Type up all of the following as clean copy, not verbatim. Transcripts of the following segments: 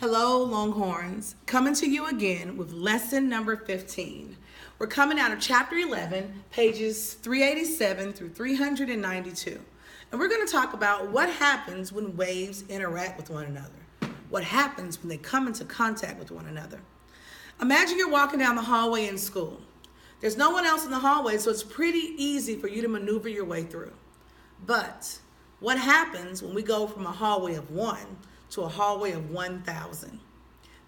Hello, Longhorns. Coming to you again with lesson number 15. We're coming out of chapter 11, pages 387 through 392. And we're going to talk about what happens when waves interact with one another. What happens when they come into contact with one another. Imagine you're walking down the hallway in school. There's no one else in the hallway, so it's pretty easy for you to maneuver your way through. But what happens when we go from a hallway of 1 to a hallway of 1,000?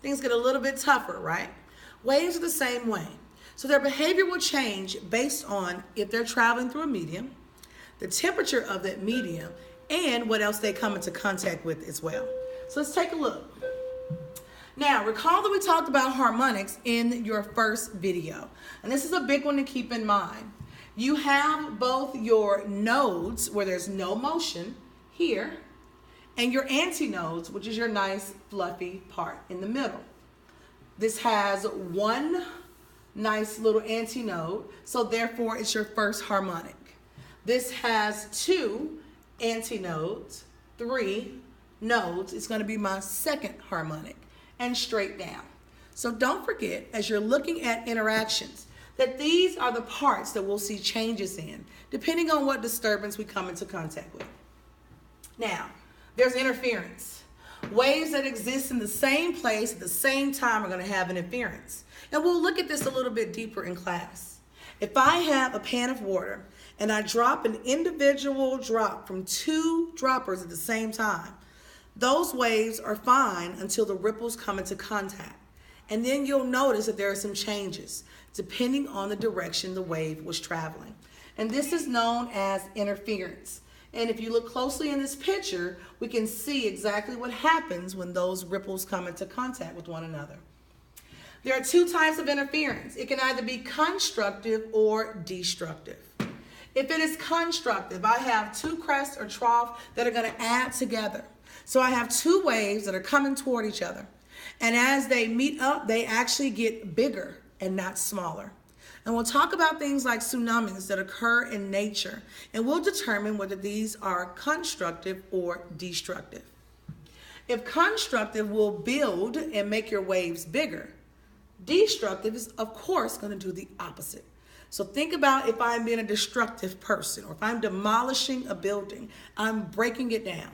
Things get a little bit tougher, right? Waves are the same way. So their behavior will change based on if they're traveling through a medium, the temperature of that medium, and what else they come into contact with as well. So let's take a look. Now, recall that we talked about harmonics in your first video. And this is a big one to keep in mind. You have both your nodes, where there's no motion, here, and your antinodes, which is your nice fluffy part in the middle. This has one nice little antinode, so therefore it's your first harmonic. This has 2 antinodes, 3 nodes. It's going to be my second harmonic, and straight down. So don't forget, as you're looking at interactions, that these are the parts that we'll see changes in, depending on what disturbance we come into contact with. Now, there's interference. Waves that exist in the same place at the same time are going to have interference. And we'll look at this a little bit deeper in class. If I have a pan of water and I drop an individual drop from 2 droppers at the same time, those waves are fine until the ripples come into contact. And then you'll notice that there are some changes depending on the direction the wave was traveling. And this is known as interference. And if you look closely in this picture, we can see exactly what happens when those ripples come into contact with one another. There are 2 types of interference. It can either be constructive or destructive. If it is constructive, I have 2 crests or trough that are going to add together. So I have 2 waves that are coming toward each other. And as they meet up, they actually get bigger and not smaller. And we'll talk about things like tsunamis that occur in nature, and we'll determine whether these are constructive or destructive. If constructive will build and make your waves bigger, destructive is, of course, going to do the opposite. So think about if I'm being a destructive person, or if I'm demolishing a building, I'm breaking it down.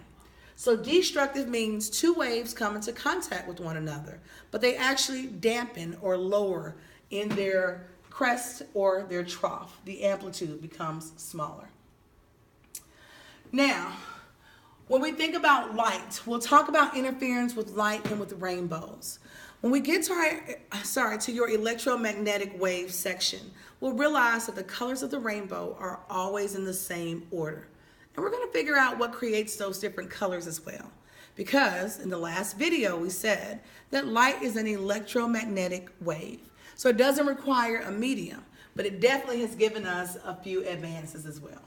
So destructive means 2 waves come into contact with one another, but they actually dampen or lower in their crest or their trough. The amplitude becomes smaller. Now, when we think about light, we'll talk about interference with light and with rainbows. When we get to your electromagnetic wave section, we'll realize that the colors of the rainbow are always in the same order. And we're going to figure out what creates those different colors as well. Because in the last video, we said that light is an electromagnetic wave. So it doesn't require a medium, but it definitely has given us a few advances as well.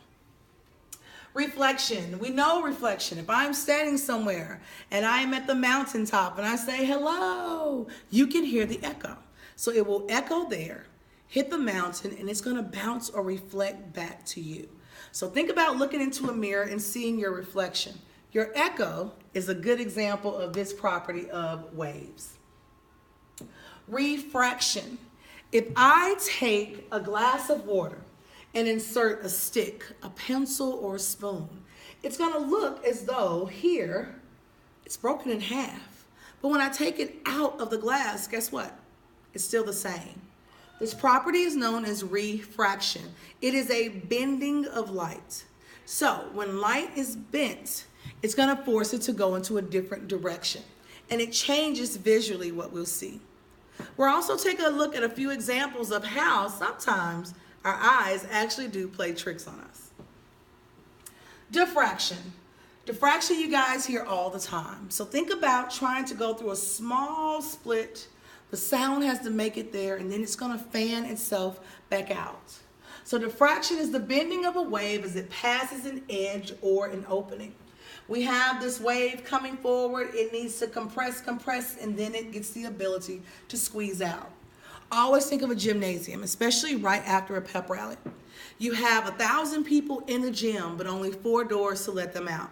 Reflection. We know reflection. If I'm standing somewhere and I'm at the mountaintop and I say hello, you can hear the echo. So it will echo there, hit the mountain, and it's going to bounce or reflect back to you. So think about looking into a mirror and seeing your reflection. Your echo is a good example of this property of waves. Refraction. If I take a glass of water and insert a stick, a pencil, or a spoon, it's going to look as though here it's broken in half. But when I take it out of the glass, guess what? It's still the same. This property is known as refraction. It is a bending of light. So when light is bent, it's going to force it to go into a different direction. And it changes visually what we'll see. We're also taking a look at a few examples of how sometimes our eyes actually do play tricks on us. Diffraction. Diffraction you guys hear all the time. So think about trying to go through a small split. The sound has to make it there, and then it's going to fan itself back out. So diffraction is the bending of a wave as it passes an edge or an opening. We have this wave coming forward. It needs to compress, and then it gets the ability to squeeze out. Always think of a gymnasium, especially right after a pep rally. You have 1,000 people in the gym, but only 4 doors to let them out.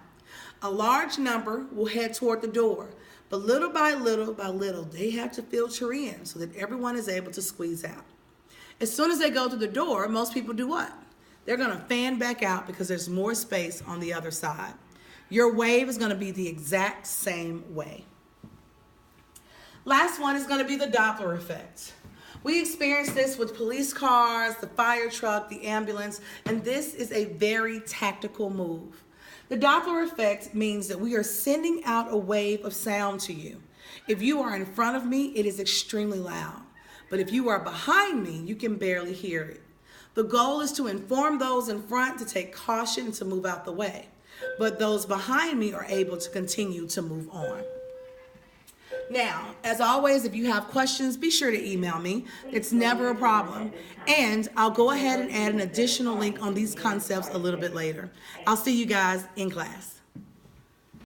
A large number will head toward the door, But little by little, they have to filter in so that everyone is able to squeeze out. As soon as they go through the door, most people do what? They're going to fan back out because there's more space on the other side. Your wave is going to be the exact same way. Last one is going to be the Doppler effect. We experience this with police cars, the fire truck, the ambulance, and this is a very tactical move. The Doppler effect means that we are sending out a wave of sound to you. If you are in front of me, it is extremely loud. But if you are behind me, you can barely hear it. The goal is to inform those in front to take caution and to move out the way. But those behind me are able to continue to move on. Now, as always, if you have questions, be sure to email me. It's never a problem. And I'll go ahead and add an additional link on these concepts a little bit later. I'll see you guys in class.